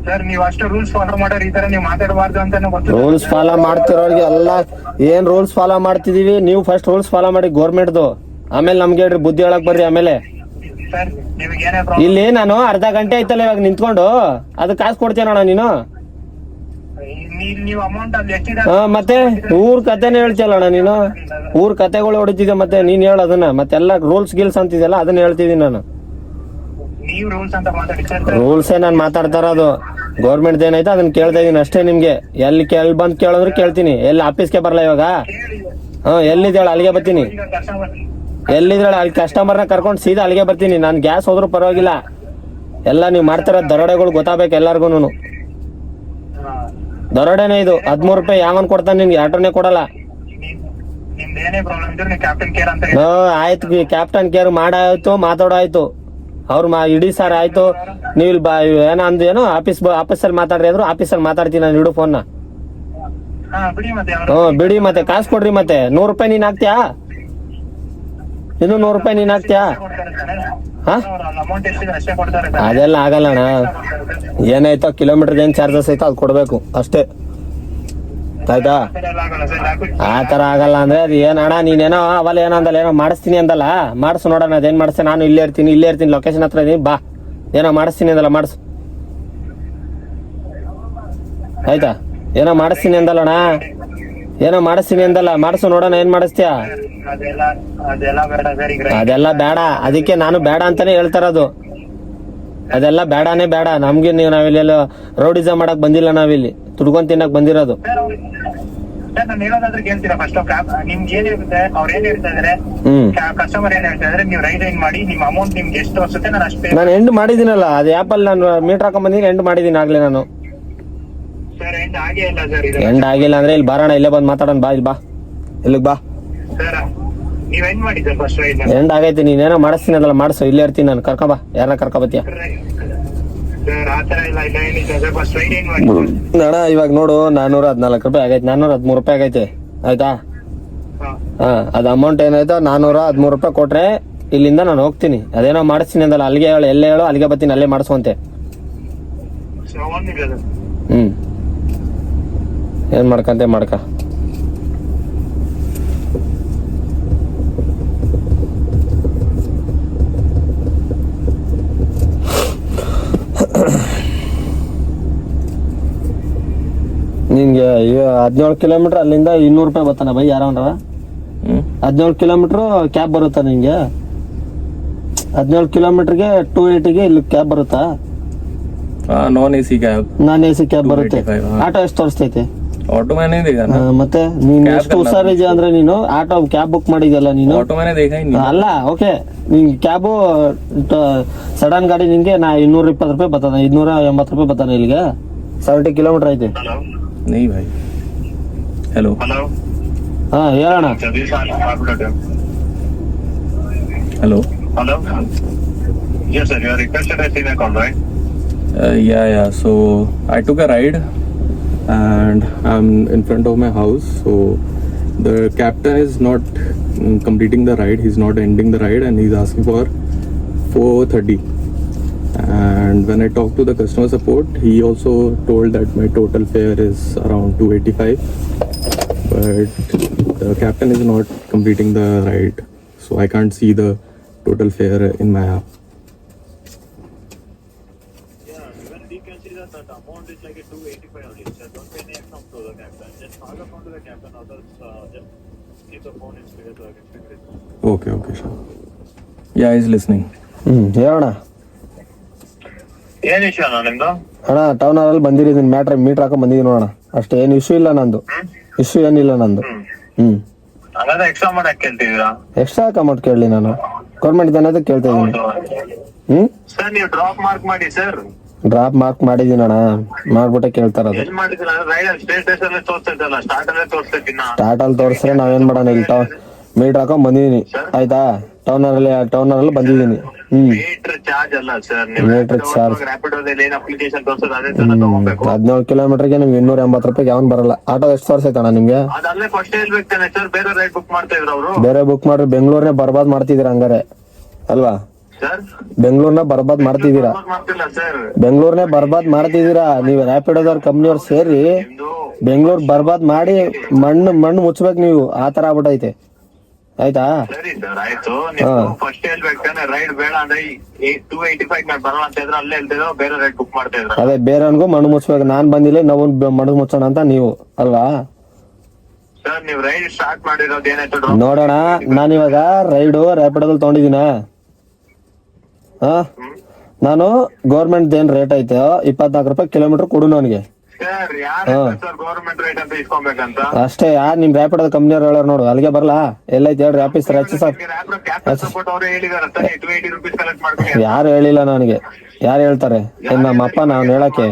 Sir ನೀವು ಅಷ್ಟು rules follow ಮಾಡೋರು ಈ ತರ ನೀವು ಮಾತಾಡಬಾರ್ದು ಅಂತಾನೆ ಗೊತ್ತು. ರೂಲ್ಸ್ ಫಾಲೋ ಮಾಡ್ತಿರೋರಿಗೆ ಎಲ್ಲ ಏನ್ ರೂಲ್ಸ್ ಫಾಲೋ ಮಾಡ್ತಿದೀವಿ. ನೀವು ಫಸ್ಟ್ ರೂಲ್ಸ್ ಫಾಲೋ ಮಾಡಿ ಗೌರ್ಮೆಂಟ್ದು, ಆಮೇಲೆ ನಮ್ಗೆ ಹೇಳ್ರಿ ಬುದ್ಧಿ ಹೇಳಕ್ ಬರ್ರಿ. ಆಮೇಲೆ ಸರ್ ನಿಮಗೆ ಏನೇ ಪ್ರಾಬ್ಲಮ್ ಇಲ್ಲಿ ನಾನು ಅರ್ಧ ಗಂಟೆ ಆಯ್ತಲ್ಲ ಇವಾಗ ನಿಂತ್ಕೊಂಡು, ಅದಕ್ಕೆ ಕಾಸು ಕೊಡ್ತೀನಣ್ಣ ನೀನು. ನೀವು ಅಮೌಂಟ್ ಅಲ್ಲಿ ಎಷ್ಟಿದೆ ಮತ್ತೆ ಊರ್ ಕತೆನೇ ಹೇಳ್ತಿಯಲ್ಲಣ್ಣ ನೀನು, ಊರ್ ಕತೆಗಳು ಹೊಡಿತಿದ್ದೆ. ಮತ್ತೆ ನೀನ್ ಹೇಳ ಅದನ್ನ, ಮತ್ತೆಲ್ಲ ರೂಲ್ಸ್ ಗಿಲ್ಸ್ ಅಂತಿದ್ಯಲ್ಲ ಅದನ್ನ ಹೇಳ್ತಿದ್ದೀನಿ ನಾನು. ನೀವು ರೂಲ್ಸ್ ಅಂತ ಮಾತಾಡಿ ಸರ್. ರೂಲ್ಸೇ ನಾನು ಮಾತಾಡ್ತಾ ಇರೋದು, ಗೌರ್ಮೆಂಟ್ ಏನೈತೆ ಅದನ್ನ ಕೇಳ್ತಾ ಇದೀನಿ ಅಷ್ಟೇ. ನಿಮ್ಗೆ ಎಲ್ಲಿ ಬಂದ್ ಕೇಳಿದ್ರು ಕೇಳ್ತೀನಿ. ಎಲ್ಲಿ ಆಫೀಸ್ಗೆ ಬರಲ್ಲ ಇವಾಗ? ಎಲ್ಲಿದ್ದೇಳ ಅಲ್ಲಿಗೆ ಬರ್ತೀನಿ. ಈಗ ಕಸ್ಟಮರ್ ಎಲ್ಲಿದ್ರಳ ಅಲ್ಲಿ ಕಸ್ಟಮರ್ನ ಕರ್ಕೊಂಡು ಸೀದಾ ಅಲ್ಲಿಗೆ ಬರ್ತೀನಿ. ನಾನು ಗ್ಯಾಸ್ ಹೋದ್ರು ಪರವಾಗಿಲ್ಲ. ಎಲ್ಲ ನೀವು ಮಾಡ್ತಿರೋ ದರೋಡೆಗಳು ಗೊತ್ತಾಗಬೇಕು ಎಲ್ಲಾರ್ಗೂನು. ದರೋಡೆನೇ ಇದು. 13 ರೂಪಾಯಿ ಯಾವನ್ ಕೊಡ್ತಾನೆ ನಿನ್ಗೆ? ಆಟೋನೇ ಕೊಡಲ್ಲ. ನಿಮ್ದು ಏನೇ ಪ್ರಾಬ್ಲಮ್ ಇದ್ರೆ ನೀವು ಕ್ಯಾಪ್ಟನ್ ಕೇರ್ ಅಂತ ಆಯ್ತು, ಕ್ಯಾಪ್ಟನ್ ಕೇರ್ ಮಾಡಾಯ್ತು, ಮಾತಾಡಾಯ್ತು. ಅವ್ರು ಇಡೀ ಸರ್ ಆಯ್ತು. ನೀವು ಇಲ್ಲಿ ಏನೋ ಅಂದು ಏನೋ ಆಫೀಸಲ್ಲಿ ಮಾತಾಡ್ರಿ ಅಂದ್ರು. ಆಫೀಸಲ್ಲಿ ಮಾತಾಡ್ತೀನಿ ನಾನು. ಇಡು ಫೋನ್ನ. ಬಿಡಿ ಮತ್ತೆ ಬಿಡಿ ಮತ್ತೆ ಕಾಸು ಕೊಡ್ರಿ. ಮತ್ತೆ 100 ರೂಪಾಯಿ ನೀನ್ ಹಾಕ್ತೀಯಾ? ಇನ್ನು 100 ರೂಪಾಯಿ ನೀನ್ ಹಾಕ್ತೀಯಾ? ಅಮೌಂಟ್ ಎಷ್ಟಿದೆ ಅಷ್ಟೇ ಕೊಡ್ತಾರೆ. ಅದೆಲ್ಲ ಆಗಲ್ಲ ಅಣ್ಣ. ಏನಾಯ್ತೋ ಕಿಲೋಮೀಟರ್ ಏನ್ ಚಾರ್ಜಸ್ ಐತೋ ಅದು ಕೊಡ್ಬೇಕು ಅಷ್ಟೇ, ಆಯ್ತಾ? ಆ ತರ ಆಗಲ್ಲ ಅಂದ್ರೆ ಅದು ಏನ್ ಅಣ್ಣ, ನೀನೇನೋ ಅವಲ್ಲ ಏನೋ ಅಂದಲ್ಲ, ಏನೋ ಮಾಡಿಸ್ತೀನಿ ಅಂದಲ್ಲ, ಮಾಡಿಸು ನೋಡೋಣ. ಅದೇನ್ ಮಾಡಿಸ್ತೇನೆ? ನಾನು ಇಲ್ಲೇ ಇರ್ತೀನಿ ಲೊಕೇಶನ್ ಹತ್ರ ಇದೀನಿ, ಬಾ. ಏನೋ ಮಾಡಿಸ್ತೀನಿ ಅಂದಲ್ಲ, ಮಾಡಿಸು. ಆಯ್ತಾ? ಏನೋ ಮಾಡಿಸ್ತೀನಿ ಅಂದಲ್ಲಣ್ಣ, ಏನೋ ಮಾಡಿಸ್ತೀನಿ ಅಂದಲ್ಲ, ಮಾಡಿಸು ನೋಡೋಣ. ಏನ್ ಮಾಡಿಸ್ತೀಯ? ಅದೆಲ್ಲ ಬೇಡ. ಅದಕ್ಕೆ ನಾನು ಬೇಡ ಅಂತಾನೆ ಹೇಳ್ತಾ ಇರೋದು. ಅದೆಲ್ಲ ಬೇಡಾನೇ ಬೇಡ ನಮ್ಗೆ. ನಾವಿಲ್ಲೆಲ್ಲ ರೌಡಿಸಮ್ ಮಾಡಕ್ ಬಂದಿಲ್ಲ, ನಾವಿಲ್ಲಿ ತುಡ್ಕೊಂಡ್ ತಿನ್ನಕ್ ಬಂದಿರೋದು. ನಾನು ಹೇಳೋದಾದ್ರೆ ಕೇಳ್ತೀರಾ? ಫಸ್ಟ್ ನಿಮ್ಗೆ ಏನಿರುತ್ತೆ, ಅವ್ರು ಏನ್ ಹೇಳ್ತಾ ಇದಾರೆ, ಕಸ್ಟಮರ್ ಏನ್ ಹೇಳ್ತಾ ಇದಾರೆ, ನೀವು ರೈಡ್ ಏನ್ ಮಾಡಿ, ನಿಮ್ಮ ಅಮೌಂಟ್ ನಿಮ್ಗೆ ಎಷ್ಟು ವರ್ಷಕ್ಕೆ ನಾನು ಅಷ್ಟೇ. ನಾನು ಎಂಡ್ ಮಾಡಿದೀನಲ್ಲ, ಅದು ಆ್ಯಪಲ್ಲಿ ನಾನು ಮೀಟರ್ ಹಾಕೊಂಡ್ ಬಂದಿನಿ, ಎಂಡ್ ಮಾಡಿದೀನಿ ಆಗ್ಲೇ ನಾನು. ಸರ್ ಎಂಡ್ ಆಗೇ ಇಲ್ಲ ಸರ್. ಎಂಡ್ ಆಗಿಲ್ಲ ಅಂದ್ರೆ ಇಲ್ಲಿ ಬಾರೋಣ, ಇಲ್ಲೇ ಬಂದು ಮಾತಾಡೋಣ. ಬಾ ಇಲ್ಲಿ ಬಾ, ಇಲ್ಲಿಗೆ ಬಾ. ಸರ್ ನೀವ್ ಎಂಡ್ ಮಾಡಿ ಸರ್ ಫಸ್ಟ್ ರೈಡ್. ಎಂಡ್ ಆಗೈತಿ. ನೀನೇನೋ ಮಾಡಿಸ್ತೀನಿ ಅದಲ್ಲ, ಮಾಡಿಸು. ಇಲ್ಲೇ ಇರ್ತೀನಿ ನಾನು. ಕರ್ಕೊಂಬಾ, ಯಾರನ್ನ ಕರ್ಕೊಬತ್ತೀಯ? ಸರ್ ಆತರ ಇಲ್ಲ, ಇಲ್ಲ ಏನಿಲ್ಲ ಸರ್. ಫಸ್ಟ್ ರೈಡ್ ಏನ್ ಮಾಡಿ ಅಣ್ಣ. ಇವಾಗ ನೋಡು 414 ರೂಪಾಯಿ ಆಗೈತೆ, 413 ರೂಪಾಯಿ ಆಗೈತೆ, ಆಯ್ತಾ? ಅದು ಅಮೌಂಟ್ ಏನಾಯ್ತು 413 ರೂಪಾಯಿ ಕೊಟ್ರೆ ಇಲ್ಲಿಂದ ನಾನು ಹೋಗ್ತೀನಿ. ಅದೇನೋ ಮಾಡಿಸ್ತೀನಿ ಅಂದಲ್ಲ, ಅಲ್ಲಿಗೆ ಹೇಳು, ಎಲ್ಲೇ ಹೇಳು, ಅಲ್ಲಿಗೆ ಬರ್ತೀನಿ, ಅಲ್ಲೇ ಮಾಡಿಸುವಂತೆ. ಏನ್ ಮಾಡ್ಕಂತೆ ಮಾಡ್ಕ. ನಿನ್ಗೆ 17 ಕಿಲೋಮೀಟರ್ ಅಲ್ಲಿಂದ 200 ರೂಪಾಯಿ ಬರ್ತಾನ ಬೈ. ಯಾರವನ್ರ 17 ಕಿಲೋಮೀಟರ್ ಕ್ಯಾಬ್ ಬರುತ್ತಾ ನಿಂಗೆ? 17 ಕಿಲೋಮೀಟರ್ಗೆ 280ಗೆ ಇಲ್ಲಿ ಕ್ಯಾಬ್ ಬರುತ್ತಾ? ನಾನ್ ಎಸಿ ಕ್ಯಾಬ್ ಬರುತ್ತೆ. ಆಟೋ ಎಷ್ಟು ತೋರಿಸ್ತೈತೆ? ऑटो मैंने देखा ना. ಮತ್ತೆ ನೀನ್ ಎಷ್ಟು ಹುಷಾರಿದೆ ಅಂದ್ರೆ ನೀನು ಆಟೋ ಕ್ಯಾಬ್ ಬುಕ್ ಮಾಡಿದ್ಯಲ್ಲ ನೀನು. ऑटो मैंने देखा ही नहीं. ಅಲ್ಲ ಓಕೆ, ನಿನ್ ಕ್ಯಾಬು ಸಡನ್ ಗಾಡಿ ನಿಂಗೆ 220 ರೂಪಾಯಿ ಬರ್ತಾನೆ, 280 ರೂಪಾಯಿ ಬರ್ತಾನೆ ಇಲ್ಲಿಗೆ. 70 ಕಿಲೋಮೀಟರ್ ಐತೆ. नहीं भाई. हेलो. ಹೇಳೋಣ. Hello. Yes sir, you are requested as in a call, right? Yeah. So I took a ride and I'm in front of my house. So the captain is not completing the ride. He's not ending the ride and he's asking for 430. And when I talked to the customer support, he also told that my total fare is around 285. But the captain is not completing the ride, so I can't see the total fare in my app. That amount is like a 285 only. So don't pay any account to the captain. Just pass the phone to the captain, or else just keep the phone in speaker so I can figure it. Okay, sure. Yeah, he's listening. ಹೇಳೋಣ. ಏನ್ issue ಅಣ್ಣ ನಿಮ್ದು? ಅಣ್ಣ town ಅಲ್ಲಿ ಬಂದಿದ್ದೀನಿ, metre ಹಾಕೊಂಡ್ ಬಂದಿದ್ದೀನಿ ನೋಡೋಣ ಅಷ್ಟೇ. ಏನು ಇಶ್ಯೂ ಇಲ್ಲ ನಂದು, ಇಶ್ಯೂ ಏನಿಲ್ಲ ನಂದು. ಹಾಗಾದ್ರೆ ಎಕ್ಸ್ಟ್ರಾ ಮಾಡಕ್ ಕೇಳ್ತಿದ್ದೀರಾ? ಎಕ್ಸ್ಟ್ರಾ ಅಮೌಂಟ್ ಕೇಳಲಿ ನಾನು? ಗೌರ್ಮೆಂಟ್ ಅನ್ನೋದು ಕೇಳ್ತಾ ಇದ್ದೀನಿ. ಸರ್ ನೀವು ಡ್ರಾಪ್ ಮಾರ್ಕ್ ಮಾಡಿ ಸರ್. ಡ್ರಾಪ್ ಮಾರ್ಕ್ ಮಾಡಿದೀನಿ ಅಣ್ಣ, ಮಾಡ್ಬಿಟ್ಟೆ ಕೇಳ್ತಾ ಇರೋದು. ಎಲ್ಲಿ ಮಾಡಿದ್ದೀರಾ? ರೈಡ್ ಸ್ಟೇಟಸ್ ಅಲ್ಲೇ ತೋರಿಸ್ತೈತಲ್ಲ, ಸ್ಟಾರ್ಟ್ ಅಲ್ಲೇ ತೋರಿಸ್ತೈತಿ. ಸ್ಟಾರ್ಟ್ ಅಲ್ಲಿ ತೋರಿಸ್ರೆ ನಾವೇನ್ ಮಾಡೋಣ? ಇಲ್ಲಿ ಮೀಟರ್ ಹಾಕೊಂಡ್ ಬಂದಿದೀನಿ, ಆಯ್ತಾ? ಟೌನ್ ಅಲ್ಲಿ ಬಂದಿದ್ದೀನಿ. ಮೀಟರ್ ಚಾರ್ಜ್ ಅಲ್ಲ ಸರ್, ಮೀಟರ್ ಚಾರ್ಜ್. ರ್ಯಾಪಿಡೋದಲ್ಲಿ ಏನ್ ಅಪ್ಲಿಕೇಶನ್ ತೋರಿಸೋದು ಅದೇ ತರ ತಗೋಬೇಕು. 17 ಕಿಲೋಮೀಟರ್ಗೆ ನಿಮ್ಗೆ 280 ರೂಪಾಯಿ ಯಾವನ್ ಬರಲ್ಲ. ಆಟೋ ಎಷ್ಟು ತೋರಿಸೈತಣ್ಣ ನಿಮ್ಗೆ? ಅದಲ್ಲೇ ಫಸ್ಟ್ ಹೇಳ್ಬೇಕು ತಾನೆ ಸರ್, ಬೇರೆ ರೈಡ್ ಬುಕ್ ಮಾಡ್ತಾ ಇದ್ರು ಅವರು. ಬೇರೆ ಬುಕ್ ಮಾಡ್ರಿ, ಬೆಂಗಳೂರನ್ನೇ ಬರ್ಬಾದ್ ಮಾಡ್ತಿದ್ದೀರ ಹಂಗಾರೆ ಅಲ್ವಾ? ಸರ್ ಬೆಂಗಳೂರ್ನ ಬರ್ಬಾದ್ ಮಾಡ್ತಿದ್ದೀರಾ, ಮಾಡ್ತಿಲ್ಲ ಸರ್. ಬೆಂಗಳೂರ್ನೇ ಬರ್ಬಾದ್ ಮಾಡ್ತಿದ್ದೀರಾ ನೀವು. ರ್ಯಾಪಿಡೋದವ್ರ ಕಂಪ್ನಿಯವ್ರು ಸೇರಿ ನಿಮ್ದು ಬೆಂಗಳೂರ್ ಬರ್ಬಾದ್ ಮಾಡಿ ಮಣ್ಣು ಮುಚ್ಬೇಕು ನೀವು. ಆ ತರ ಆಗ್ಬಿಟ್ಟೈತೆ, ಆಯ್ತಾ? ಸರಿ ಸರ್ ಆಯ್ತು. ನೀವು ಫಸ್ಟ್ ಹೇಳ್ಬೇಕಾದ್ರೆ ರೈಡ್ ಬೇಡ ಅಂದ್ರೆ 285 ಮೇಲೆ ಬರೋಣ ಅಂತ ಇದ್ರೆ ಅಲ್ಲೇ ಹೇಳ್ತಿದ್ರು, ಬೇರೆ ರೈಡ್ ಬುಕ್ ಮಾಡ್ತಾ ಇದ್ರು. ಅದೇ ಬೇರೆಯವ್ರಿಗೂ ಮಣ್ಣು ಮುಚ್ಬೇಕು. ನಾನ್ ಬಂದಿಲ್ಲ, ನಾವು ಮಣ್ಣು ಮುಚ್ಚೋಣ ಅಂತ ನೀವು ಅಲ್ವಾ? ಸರ್ ನೀವು ರೈಡ್ ಸ್ಟಾರ್ಟ್ ಮಾಡಿರೋದು ಏನಾಯ್ತು ನೋಡೋಣ. ನಾನಿವಾಗ ರೈಡು ರ್ಯಾಪಿಡೋದಲ್ಲಿ ತಗೊಂಡಿದ್ದೀನ. ನಾನು ಗೌರ್ಮೆಂಟ್ ಏನ್ ರೇಟ್ ಐತೆ 24 ರೂಪಾಯಿ ಕಿಲೋಮೀಟರ್ ಕೊಡು ನನಗೆ. ಸರ್ ಯಾರು ಸರ್ ಗೌರ್ಮೆಂಟ್ ರೈಟ್ ಅಂತ ಇಸ್ಕೊಬೇಕಂತ? ಅಷ್ಟೇ. ಯಾರು ನಿಮ್ ರ್ಯಾಪಿಡೋದ ಕಂಪ್ನಿಯವ್ರು ಹೇಳೋರು ನೋಡು, ಅಲ್ಲಿಗೆ ಬರ್ಲಾ? ಎಲ್ಲೈತೆ ಹೇಳ್ರಿ ಆಫೀಸ್? ಅವ್ರು ಹೇಳಿದಾರೆ ಸರ್ 280 ರೂಪೀಸ್ ಕಲೆಕ್ಟ್ ಮಾಡ್ಬೇಕು. ಯಾರು ಹೇಳಿಲ್ಲ ನನಗೆ. ಯಾರು ಹೇಳ್ತಾರೆ? ನಮ್ಮ ಅಪ್ಪ ನಾನು ಹೇಳಕ್ಕೆ?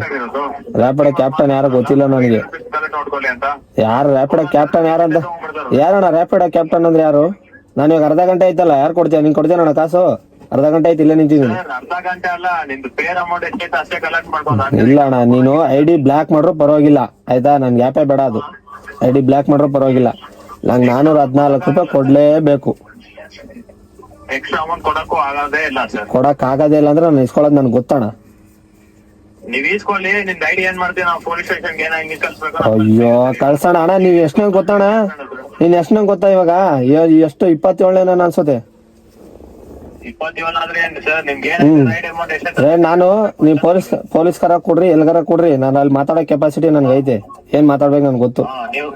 ರ್ಯಾಪಿಡೋ ಕ್ಯಾಪ್ಟನ್ ಯಾರೋ ಗೊತ್ತಿಲ್ಲ ನನಗೆ. ನೋಡ್ಕೊಳ್ಳಿ ಅಂತ ಯಾರು ರ್ಯಾಪಿಡೋ ಕ್ಯಾಪ್ಟನ್ ಯಾರಂತ? ಯಾರಣ್ಣ ರ್ಯಾಪಿಡೋ ಕ್ಯಾಪ್ಟನ್ ಅಂದ್ರೆ ಯಾರು? ನಾನು ಇವಾಗ ಅರ್ಧ ಗಂಟೆ ಆಯ್ತಲ್ಲ, ಯಾರು ಕೊಡ್ತೀಯ? ನೀನ್ ಕೊಡ್ತೀಯಣ್ಣ ಕಾಸು? ಅರ್ಧ ಗಂಟೆ ಆಯ್ತು ಇಲ್ಲೇ ನಿಂತಿದ್ದೀನಿ. ಅರ್ಧ ಗಂಟೆ ಅಲ್ಲ, ನಿಮ್ದು ಪೇರ್ ಅಮೌಂಟ್ ಎಷ್ಟೈತೆ ಅಷ್ಟೇ ಕಲೆಕ್ಟ್ ಮಾಡ್ಬೋದು. ಇಲ್ಲ ಅಣ್ಣ, ನೀನು ID ಬ್ಲಾಕ್ ಮಾಡ್ರು ಪರವಾಗಿಲ್ಲ ಆಯ್ತಾ? ನನ್ಗೆ ಆ್ಯಪೇ ಬೇಡ. ಅದು ID ಬ್ಲಾಕ್ ಮಾಡ್ರು ಪರವಾಗಿಲ್ಲ. ನಂಗೆ 414 ರೂಪಾಯಿ ಕೊಡ್ಲೇಬೇಕು. ಎಕ್ಸ್ಟ್ರಾ ಅಮೌಂಟ್ ಕೊಡಕ್ಕೂ ಆಗೋದೇ ಇಲ್ಲ ಸರ್. ಕೊಡಕ್ ಆಗೋದೇ ಇಲ್ಲ ಅಂದ್ರೆ ನಾನು ಇಸ್ಕೊಳ್ಳೋದು ನನ್ಗೆ ಗೊತ್ತಣ್ಣ. ನೀವ್ ಈಸ್ಕೊಳ್ಳಿ, ನಿಮ್ ಐಡಿ ಏನ್ ಮಾಡ್ತೀವಿ ನಾವು ಪೊಲೀಸ್ ಸ್ಟೇಷನ್ಗೆ ಏನ ಹಿಂಗೆ ಕಳ್ಸ್ಬೇಕು. ಅಯ್ಯೋ ಕಳ್ಸೋಣ ಅಣ್ಣ. ನೀವ್ ಎಷ್ಟನೇ ಗೊತ್ತಣ್ಣ? ನೀನ್ ಎಷ್ಟನೇ ಗೊತ್ತಾ ಇವಾಗ? ಎಷ್ಟು 27ನೇ ನಾನು ಅನ್ಸುತ್ತೆ. 27 ಆದ್ರೆ ಏನ್ ಸರ್ ನಿಮ್ಗೆ ರೈಡ್ ಅಮೌಂಟ್ ಎಷ್ಟು? ನಾನು ನೀವ್ ಪೊಲೀಸ್ ಕರ ಕೊಡ್ರಿ, ಎಲ್ಗಾರ ಕೊಡ್ರಿ, ನಾನು ಅಲ್ಲಿ ಮಾತಾಡೋ ಕೆಪಾಸಿಟಿ ನನ್ಗೆ ಐತೆ. ಏನ್ ಮಾತಾಡ್ಬೇಕು ನನ್ಗೆ ಗೊತ್ತು. ನೀವು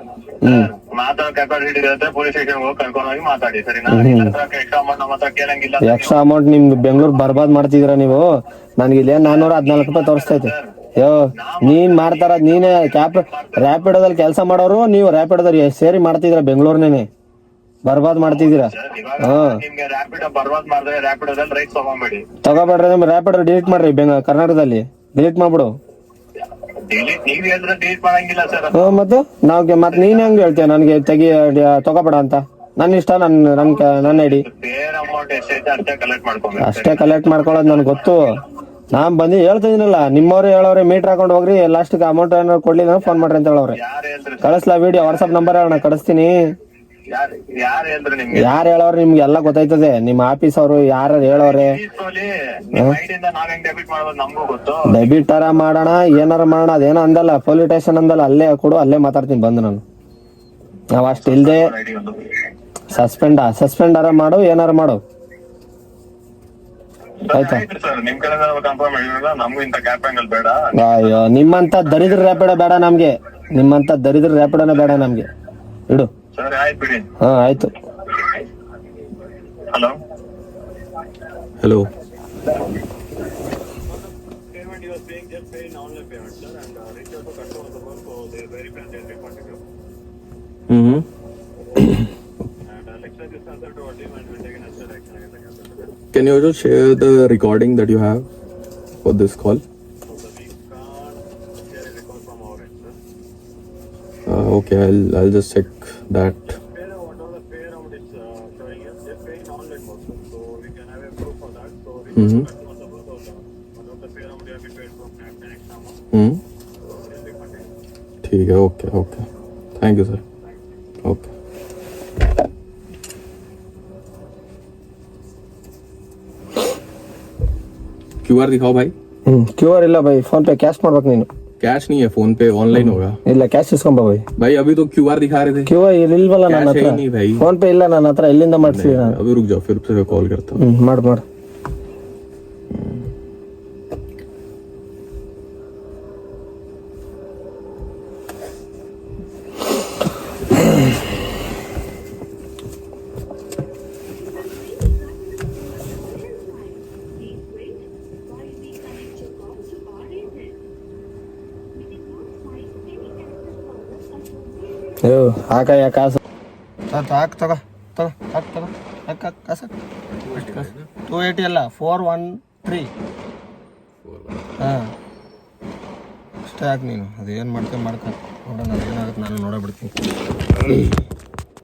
ಮಾತಾಡೋ ಕೆಪಾಸಿಟಿ ಇರುತ್ತೆ, ಪೊಲೀಸ್ ಸ್ಟೇಷನ್ ಹೋಗಿ ಕರ್ಕೊಂಡು ಹೋಗಿ ಮಾತಾಡಿ ಸರಿನಾ? ಎಕ್ಸ್ಟ್ರಾ ಅಮೌಂಟ್ ನಮ್ಮ ಹತ್ರ ಕೇಳಂಗಿಲ್ಲ. ಎಕ್ಸ್ಟ್ರಾ ಅಮೌಂಟ್ ನಿಮ್ ಬೆಂಗಳೂರು ಬರ್ಬಾದ್ ಮಾಡ್ತಿದೀರಾ ನೀವು. ನನ್ಗೆ ಇಲ್ಲೇ 414 ರೂಪಾಯಿ ತೋರಿಸ್ತೈತೆ. ಯೋ ನೀನ್ ಮಾಡ್ತಾರ, ನೀನೇ ರ್ಯಾಪಿಡೋದಲ್ಲಿ ಕೆಲಸ ಮಾಡೋರು ನೀವು. ರ್ಯಾಪಿಡೋದಲ್ಲಿ ಸೇರಿ ಮಾಡ್ತಿದ್ದೀರಾ, ಬೆಂಗಳೂರ್ನೇನೆ ಬರ್ಬಾದ್ ಮಾಡ್ತಿದ್ದೀರಾ. ನಿಮ್ಗೆ ರ್ಯಾಪಿಡೋ ಬರ್ಬಾದ್ ಮಾಡಿದ್ರೆ ರ್ಯಾಪಿಡೋದಲ್ಲಿ ರೈಟ್ ತಗೊಂಬೇಡಿ. ತಗೋಬೇಡ್ರಿ. ನಿಮ್ ರ್ಯಾಪಿಡೋ ಡಿಲೀಟ್ ಮಾಡ್ರಿ. ಕರ್ನಾಟಕದಲ್ಲಿ ಡಿಲೀಟ್ ಮಾಡ್ಬಿಡು. ನೀವ್ ಹೇಳಿದ್ರೆ ಡಿಲೀಟ್ ಮಾಡಂಗಿಲ್ಲ ಸರ್. ಮತ್ತೆ ಮತ್ ನೀನ್ ಹೆಂಗ್ ಹೇಳ್ತೀಯ ನನಗೆ ತಗೋಬೇಡ ಅಂತ? ನನ್ನ ಇಷ್ಟ, ನನ್ನ ಐಡಿ ಬೇರೆ ಅಮೌಂಟ್ ಎಷ್ಟೈತೆ ಅಷ್ಟೇ ಕಲೆಕ್ಟ್ ಮಾಡ್ಕೊಬೇಕು. ಅಷ್ಟೇ ಕಲೆಕ್ಟ್ ಮಾಡ್ಕೊಳ್ಳೋದು ನನ್ಗೆ ಗೊತ್ತು. ನಾನ್ ಬಂದು ಹೇಳ್ತಾ ಇದೀನಲ್ಲ, ನಿಮ್ಮವ್ರು ಹೇಳೋರೆ ಮೀಟರ್ ಹಾಕೊಂಡು ಹೋಗ್ರಿ, ಲಾಸ್ಟ್ ಅಮೌಂಟ್ ಏನಾದ್ರು ಕೊಡ್ಲಿಲ್ಲ ಫೋನ್ ಮಾಡ್ರಿ ಅಂತ ಹೇಳವ್ರೆ. ಕಳಿಸ್ಲಾ ವಿಡಿಯೋ? ವಾಟ್ಸ್ಆಪ್ ನಂಬರ್ ಹೇಳೋಣ, ಕಳಿಸ್ತೀನಿ. ಯಾರು ಹೇಳೋರು ನಿಮ್ಗೆ ಎಲ್ಲ ಗೊತ್ತಾಯ್ತದೆ. ನಿಮ್ಮ ಆಫೀಸ್ ಅವರು ಯಾರು ಹೇಳೋರೆ? ಡೆಬಿಟ್ ತರ ಮಾಡೋಣ, ಏನಾರ ಮಾಡೋಣ. ಅದೇನೋ ಅಂದಲ್ಲ, ಪೊಲೀಸ್ ಸ್ಟೇಷನ್ ಅಂದಲ್ಲ, ಅಲ್ಲೇ ಕೊಡು, ಅಲ್ಲೇ ಮಾತಾಡ್ತೀನಿ ಬಂದು ನಾನು. ನಾವ್ ಅಷ್ಟು ಇಲ್ದೆ ಸಸ್ಪೆಂಡ್ ಮಾಡು, ಏನಾರ ಮಾಡು ಆಯ್ತಾ? ಅಯ್ಯೋ ನಿಮ್ಮಂತ ದರಿದ್ರ ರ್ಯಾಪಿಡೋ ಬೇಡ ನಮ್ಗೆ. ನಿಮ್ಮಂತ ದರಿದ್ರ ರ್ಯಾಪಿಡೋನೇ ಬೇಡ ನಮ್ಗೆ. ಇಡು. ಹಾ ಆಯ್ತು. Hello hello. Can you just share the recording that you have for this call? Okay, I'll just check that. ठीक है. Okay. Thank you, sir. Okay. QR दिखाओ भाई. QR ಇಲ್ಲ भाई, फोन पे कैश ಮಾಡ್ಬೇಕು ನೀನು. कैश नहीं है, फोन पे ऑनलाइन होगा. ಇಲ್ಲ ಕ್ಯಾಶ್ ಇಸ್ಕೊಂಬ भाई अभी तो QR दिखा रहे थे. QR ಇಲ್ವಲ್ಲ ನನ್ನ ಹತ್ರ. नहीं भाई, फोन पे ಇಲ್ಲ ನನ್ನ ಹತ್ರ. ಎಲ್ಲಿಂದ ಮಾಡ್ತೀವಿ ನಾನು? अभी रुक जाओ, फिर से कॉल करता हूँ. ಮಾಡು. ಹಾಕಯ್ಯ ಕಾಸು. ಹಾಕ್ ತಗೋ ಕಾಸು. 280 ಅಲ್ಲ, 413. ಹಾಂ ಅಷ್ಟೇ ಹಾಕಿ ನೀನು. ಅದೇನು ಮಾಡ್ಕೊ ನೋಡೋಣ, ಅದೇನಾಗುತ್ತೆ ನಾನು ನೋಡಬಿಡ್ತೀನಿ.